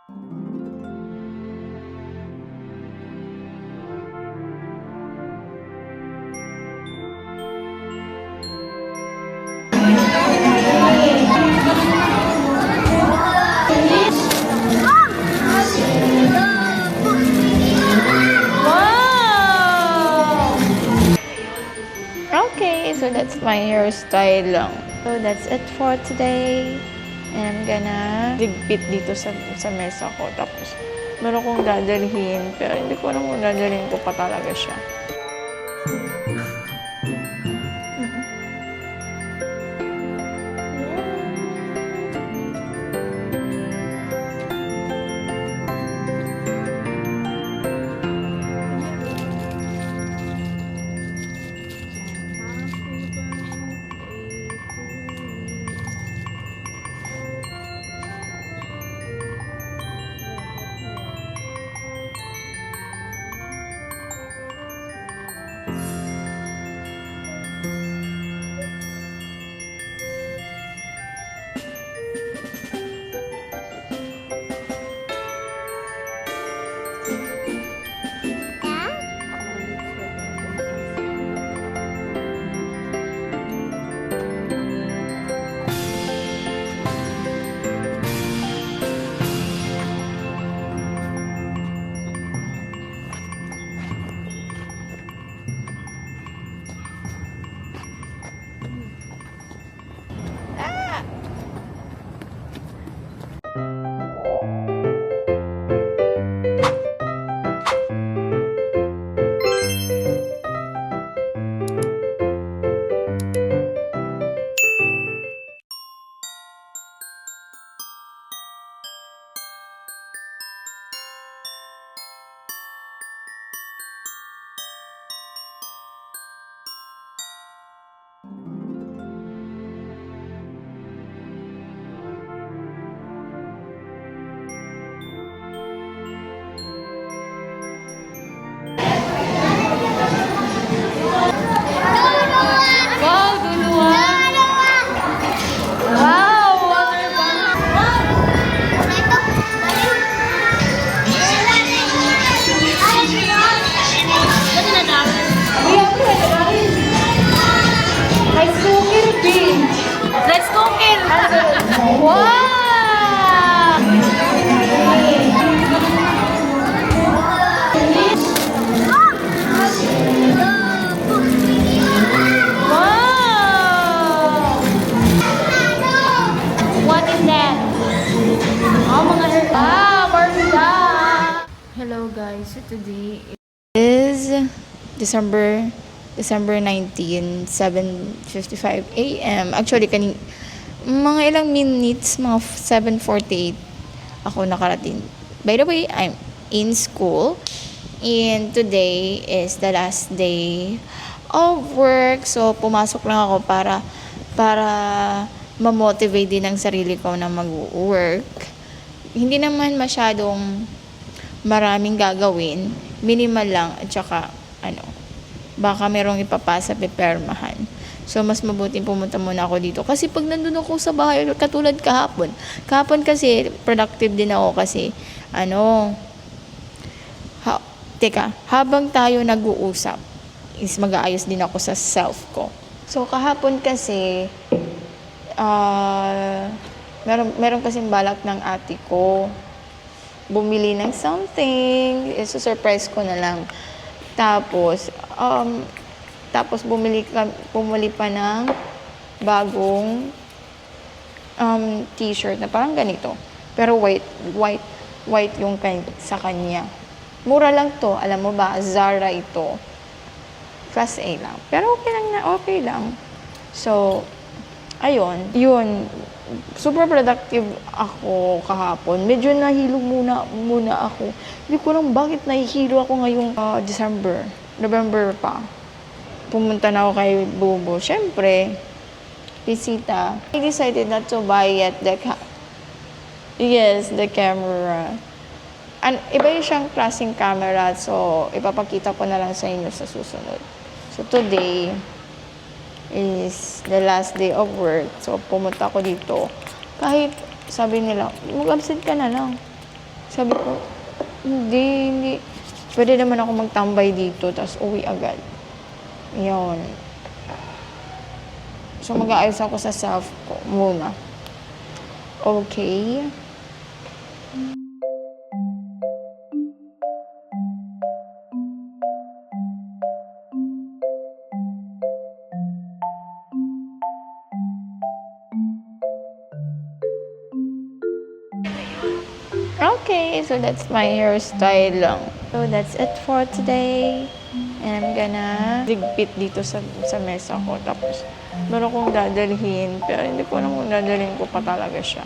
Okay, so that's my hairstyle lang. So that's it for today. And I'm gonna ligpit dito sa mesa ko. Tapos, meron kong dadalhin. Pero hindi ko alam kung dadalhin ko pa talaga siya. Hello guys, so today is December 19, 7:55 a.m. Actually, mga ilang minutes, mga 7:48 ako nakarating. By the way, I'm in school and today is the last day of work. So, pumasok lang ako para ma-motivate din ang sarili ko na mag-work. Hindi naman masyadong maraming gagawin, minimal lang, at saka baka merong ipapasa, pepermahan. So, mas mabuting pumunta muna ako dito. Kasi pag nandun ako sa bahay, katulad kahapon kasi, productive din ako kasi, habang tayo nag-uusap, is mag-aayos din ako sa self ko. So, kahapon kasi, meron kasing balak ng ate ko, bumili ng something, surprise ko na lang. Tapos bumili pa ng bagong t-shirt na parang ganito. Pero white yung sa kanya. Mura lang to, alam mo ba? Zara ito. Class A lang. Pero okay lang. So, yun. Super productive ako kahapon. Medyo nahilo muna ako. Hindi ko alam bakit nahihilo ako ngayong November pa. Pumunta na ako kay Bubo. Siyempre, bisita. I decided not to buy yet the camera. Iba yung siyang klaseng camera. So, ipapakita ko na lang sa inyo sa susunod. So, today is the last day of work. So, pumunta ako dito. Kahit sabi nila, mag-absent ka na lang. Sabi ko, hindi. Pwede naman ako magtambay dito, tapos uwi agad. Yun. So, mag-aayos ako sa self ko muna. Okay. Okay, so that's my hairstyle lang. So that's it for today. And I'm gonna ligpit dito sa mesa ko. Tapos, meron kong dadalhin. Pero hindi ko alam kung dadalhin ko pa talaga siya.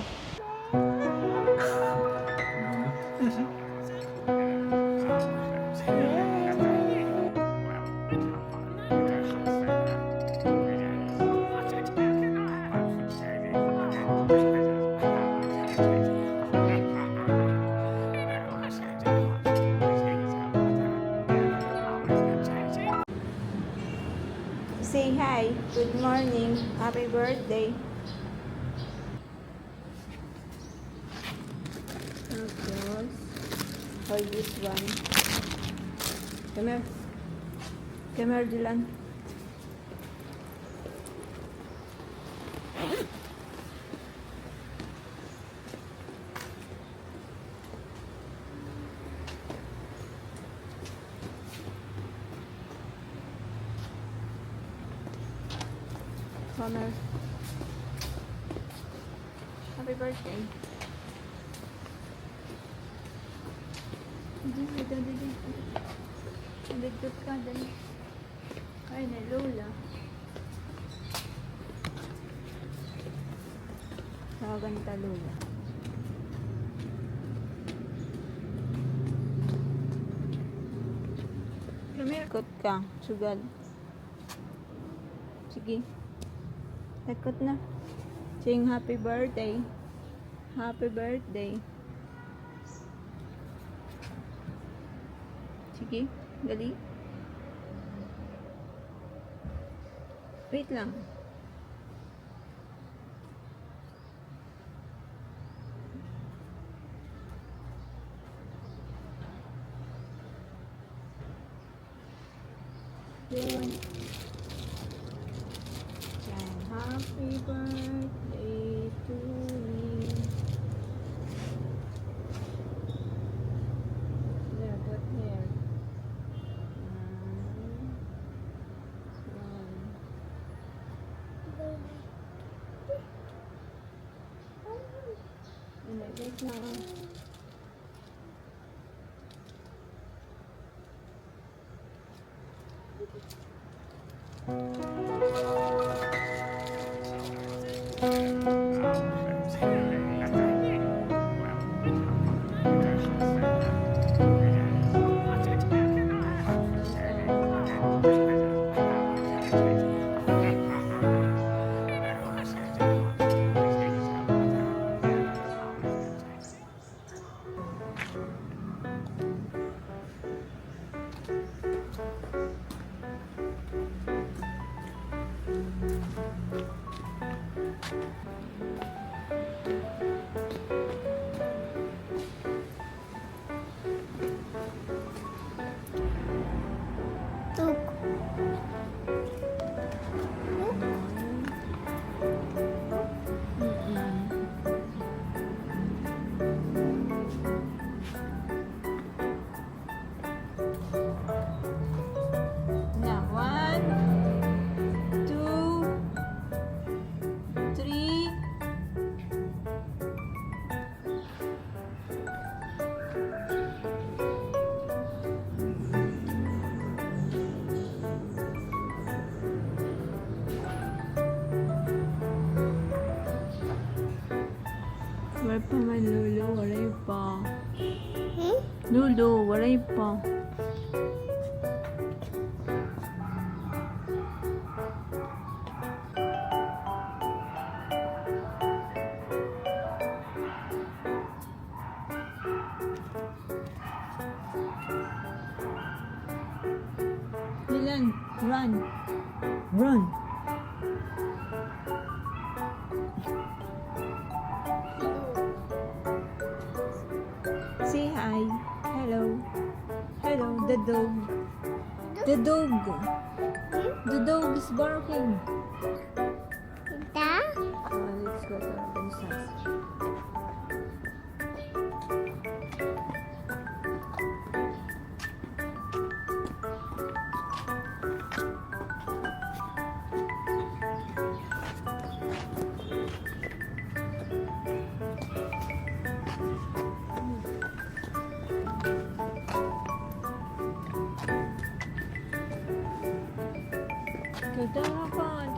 Say hi. Good morning. Happy birthday. Tapos, hold this one. Come here. Come here, Dylan. Come here. Happy birthday. Dito ka, dali. Ay, na Lola. Tawagan ta Lola. Takot ka, sugal. Sige. Takot na. Sing happy birthday. Happy birthday. Sige, dali. Wait lang. Yun. Yan. Happy birthday to me. There, put there. Wait lang. Now, 1, 2, 3. Wala pa man, Lolo. Walay pa. Lolo, walay pa. Dylan, run. Run. Say Hello, the dog. The dog. The dog is barking. Let's go to Robin's house. Ganda na pa.